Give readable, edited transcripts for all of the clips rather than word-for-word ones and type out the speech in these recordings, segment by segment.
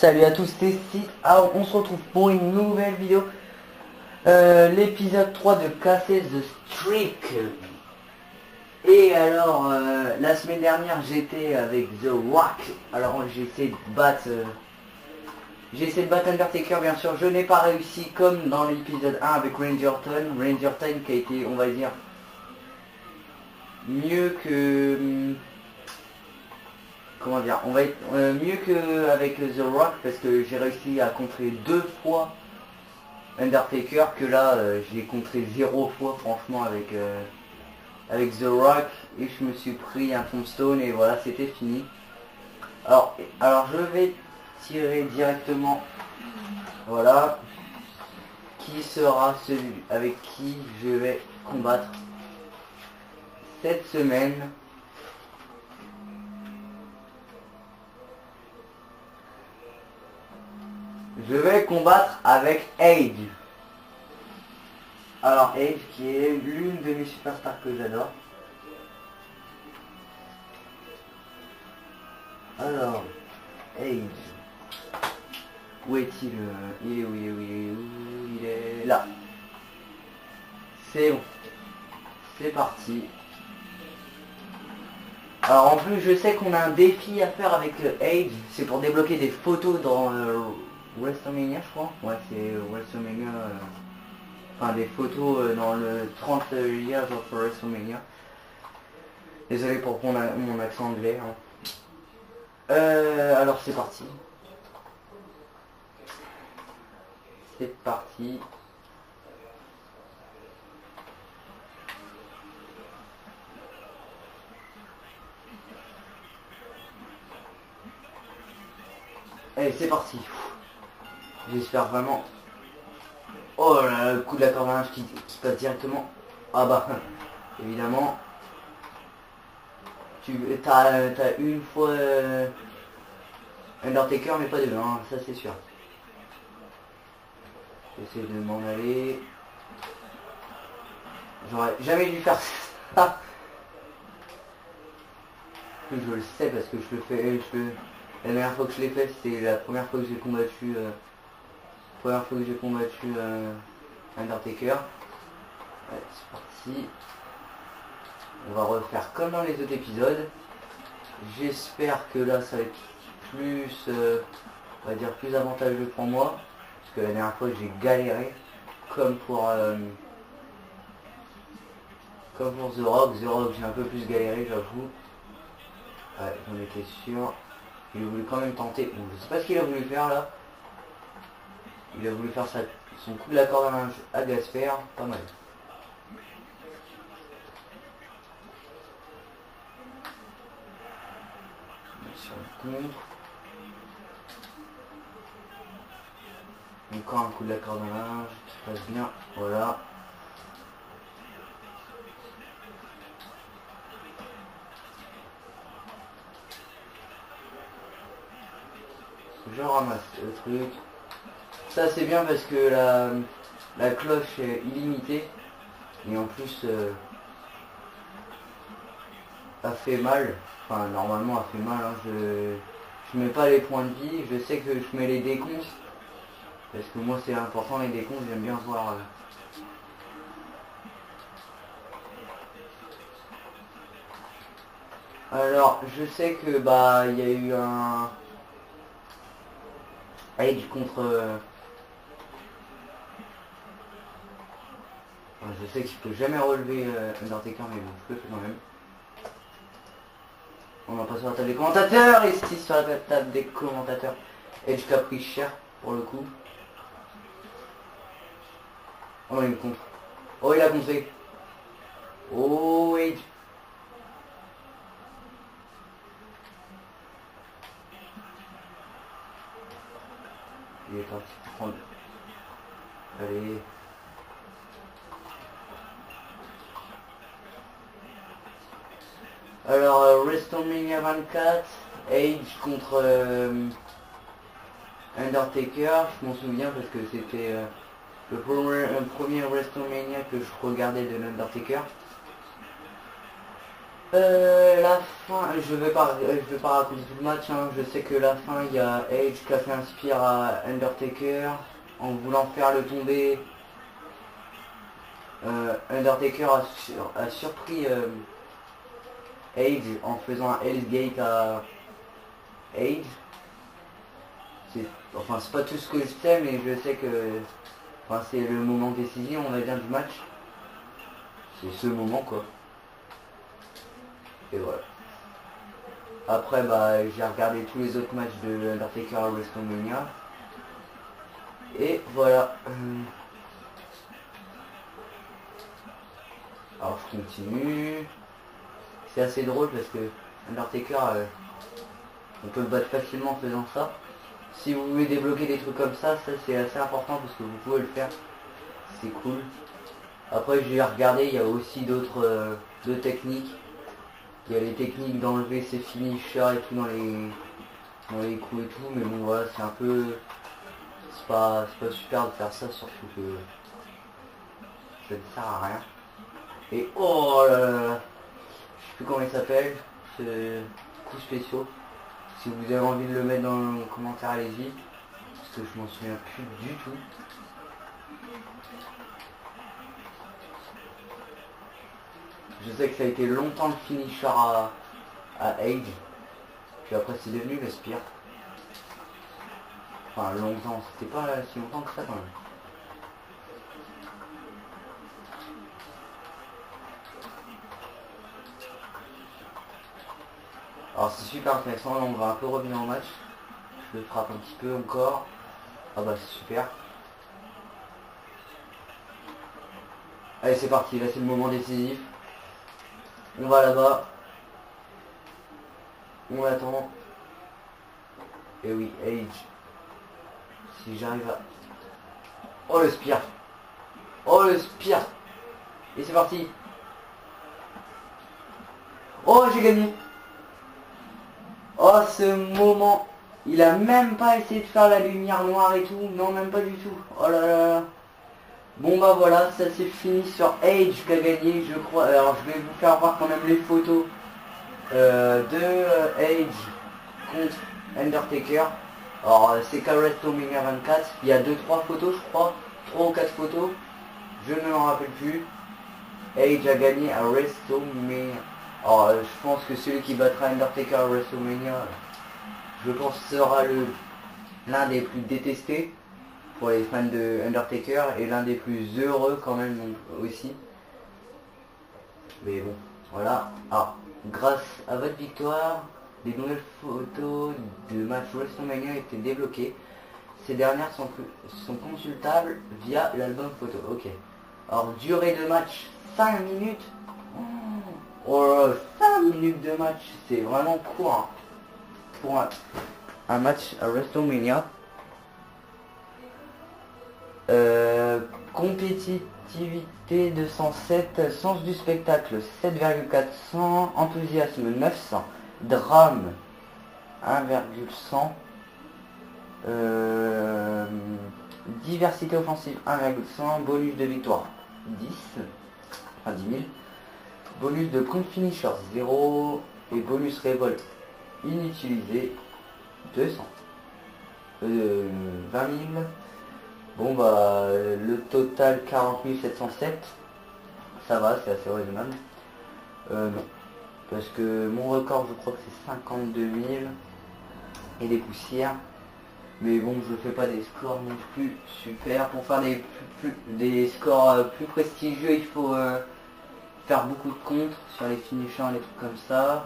Salut à tous, c'est Steve. Alors on se retrouve pour une nouvelle vidéo. L'épisode 3 de Casser the Streak. Et alors la semaine dernière j'étais avec The Rock. Alors j'ai essayé de battre Undertaker, bien sûr. Je n'ai pas réussi comme dans l'épisode 1 avec Randy Orton. Randy Orton qui a été, on va dire, mieux que... comment dire, on va être mieux qu'avec The Rock, parce que j'ai réussi à contrer 2 fois Undertaker, que là je l'ai contré 0 fois franchement avec The Rock, et je me suis pris un tombstone et voilà, c'était fini. Alors je vais tirer directement, voilà, qui sera celui avec qui je vais combattre cette semaine. Je vais combattre avec Edge. Alors Edge qui est l'une de mes superstars que j'adore. Alors, Edge. Où est-il? Il est où? Il est là. C'est bon. C'est parti. Alors en plus je sais qu'on a un défi à faire avec Edge. C'est pour débloquer des photos dans WrestleMania, je crois. Ouais, c'est WrestleMania. Enfin, des photos dans le 30 Years of WrestleMania. Désolé pour mon accent anglais. Hein. Alors c'est parti. C'est parti. Allez, c'est parti. J'espère vraiment. Oh là là, le coup de la corde à linge qui passe directement. Ah bah, évidemment. T'as une fois Undertaker, mais pas deux, hein, ça c'est sûr. J'essaie de m'en aller. J'aurais jamais dû faire ça. Je le sais parce que je le fais. La dernière fois que je l'ai fait, c'était la première fois que j'ai combattu. Undertaker. Ouais, c'est parti. On va refaire comme dans les autres épisodes. J'espère que là ça va être plus, on va dire, plus avantageux pour moi. Parce que la dernière fois j'ai galéré. Comme pour The Rock. The Rock j'ai un peu plus galéré, j'avoue. Ouais, j'en étais sûr. Il a voulu quand même tenter. Bon, je sais pas ce qu'il a voulu faire là. Il a voulu faire son coup de la corde à linge à Gasper. Pas mal. Sur le contre. Encore un coup de la corde à linge qui passe bien. Voilà. Je ramasse le truc. Ça c'est bien parce que la cloche est illimitée. Et en plus a fait mal. Enfin normalement a fait mal. Hein. Je mets pas les points de vie. Je sais que je mets les décomptes. Parce que moi c'est important les décomptes. J'aime bien voir. Alors je sais que bah il y a eu un Edge contre... je sais que je peux jamais relever Undertaker, mais bon, je le fais quand même. On va pas sur la table des commentateurs, et si sur la table des commentateurs. Edge qui a pris cher pour le coup. Oh non, il me contre. Oh, il a contré. Oh, Edge. Il est parti pour prendre. Allez. Alors, WrestleMania 24, Edge contre Undertaker, je m'en souviens parce que c'était le premier WrestleMania que je regardais de l'Undertaker. La fin, je vais pas raconter tout le match, hein. Je sais que la fin, il y a Edge qui a fait un spear à Undertaker en voulant faire le tomber. Undertaker a surpris Edge en faisant un Hell's Gate à Edge. Enfin, c'est pas tout ce que je sais, mais je sais que enfin, c'est le moment décisif, on va dire, du match. C'est ce moment, quoi. Et voilà. Après, bah, j'ai regardé tous les autres matchs de Undertaker à WrestleMania. Et voilà. Alors, je continue. C'est assez drôle parce que Undertaker, on peut le battre facilement en faisant ça. Si vous voulez débloquer des trucs comme ça c'est assez important parce que vous pouvez le faire. C'est cool. Après, j'ai regardé, il y a aussi d'autres techniques. Il y a les techniques d'enlever ses finishers et tout dans les coups et tout, mais bon voilà, c'est un peu... C'est pas super de faire ça, surtout que ça ne sert à rien. Et oh là là là, je sais plus comment il s'appelle, ce coup spéciaux. Si vous avez envie de le mettre dans le commentaire, allez-y, parce que je m'en souviens plus du tout. Je sais que ça a été longtemps le finisher à Edge. Puis après c'est devenu le spear. Enfin longtemps, c'était pas si longtemps que ça quand même. Alors c'est super intéressant, là on va un peu revenir en match. Je le frappe un petit peu encore. Ah bah c'est super. Allez c'est parti, là c'est le moment décisif. On va là-bas. On attend. Et oui, Edge. Si j'arrive à... Oh le spear. Oh le spear. Et c'est parti. Oh j'ai gagné. Oh ce moment. Il a même pas essayé de faire la lumière noire et tout. Non même pas du tout. Oh là là. Bon bah voilà, ça c'est fini sur Edge qui a gagné je crois. Alors je vais vous faire voir quand même les photos de Edge contre Undertaker. Alors c'est qu'à WrestleMania 24, il y a 2-3 photos je crois, 3 ou 4 photos, je ne m'en rappelle plus. Edge a gagné à WrestleMania. Alors je pense que celui qui battra Undertaker à WrestleMania, je pense sera l'un des plus détestés pour les fans de Undertaker et l'un des plus heureux quand même donc, aussi. Mais bon, voilà. Alors, grâce à votre victoire, des nouvelles photos de match WrestleMania été débloquées. Ces dernières sont consultables via l'album photo. Ok. Alors, durée de match 5 minutes. Oh, 5 minutes de match. C'est vraiment court hein, pour un match à WrestleMania. Compétitivité 207, sens du spectacle 7,400, enthousiasme 900, drame 1,100, diversité offensive 1,100, bonus de victoire 10, enfin 10 000, bonus de compte finisher 0 et bonus révolte inutilisé 200, 20 000. Bon bah le total 40 707, ça va, c'est assez raisonnable. Non, parce que mon record je crois que c'est 52 000 et des poussières. Mais bon je fais pas des scores non plus super. Pour faire des scores plus prestigieux il faut faire beaucoup de contres sur les finishers et les trucs comme ça.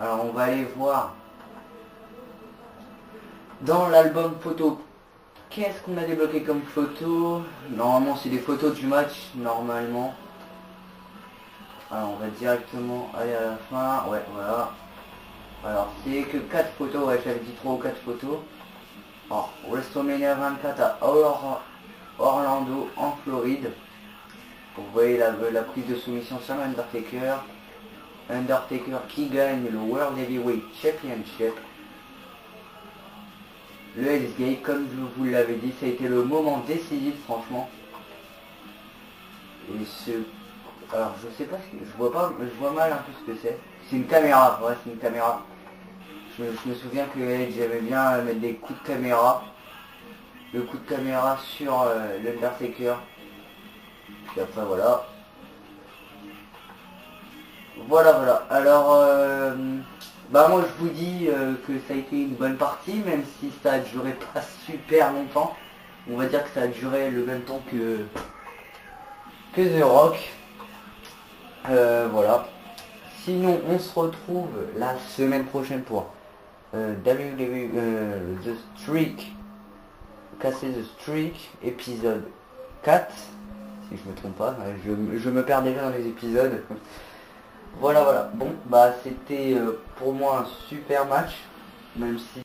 Alors on va aller voir dans l'album photo, qu'est-ce qu'on a débloqué comme photo? Normalement c'est des photos du match, normalement. Alors on va directement aller à la fin, ouais voilà. Alors c'est que 4 photos, ouais j'avais dit 3 ou 4 photos. Alors WrestleMania 24 à Orlando en Floride. Vous voyez la prise de soumission sur Undertaker. Undertaker qui gagne le World Heavyweight Championship. Le Hell's Gate, comme je vous l'avais dit, ça a été le moment décisif franchement. Et Alors je sais pas ce que... Je vois mal un peu ce que c'est. C'est une caméra, ouais c'est une caméra. Je me souviens que j'aimais bien mettre des coups de caméra. Le coup de caméra sur l'Undertaker. Puis après voilà. Voilà. Alors bah moi je vous dis que ça a été une bonne partie, même si ça a duré pas super longtemps. On va dire que ça a duré le même temps que The Rock. Voilà. Sinon on se retrouve la semaine prochaine pour The Streak, casser The Streak, épisode 4, si je me trompe pas, je me perds déjà dans les épisodes. Voilà. Bon, bah c'était pour moi un super match, même si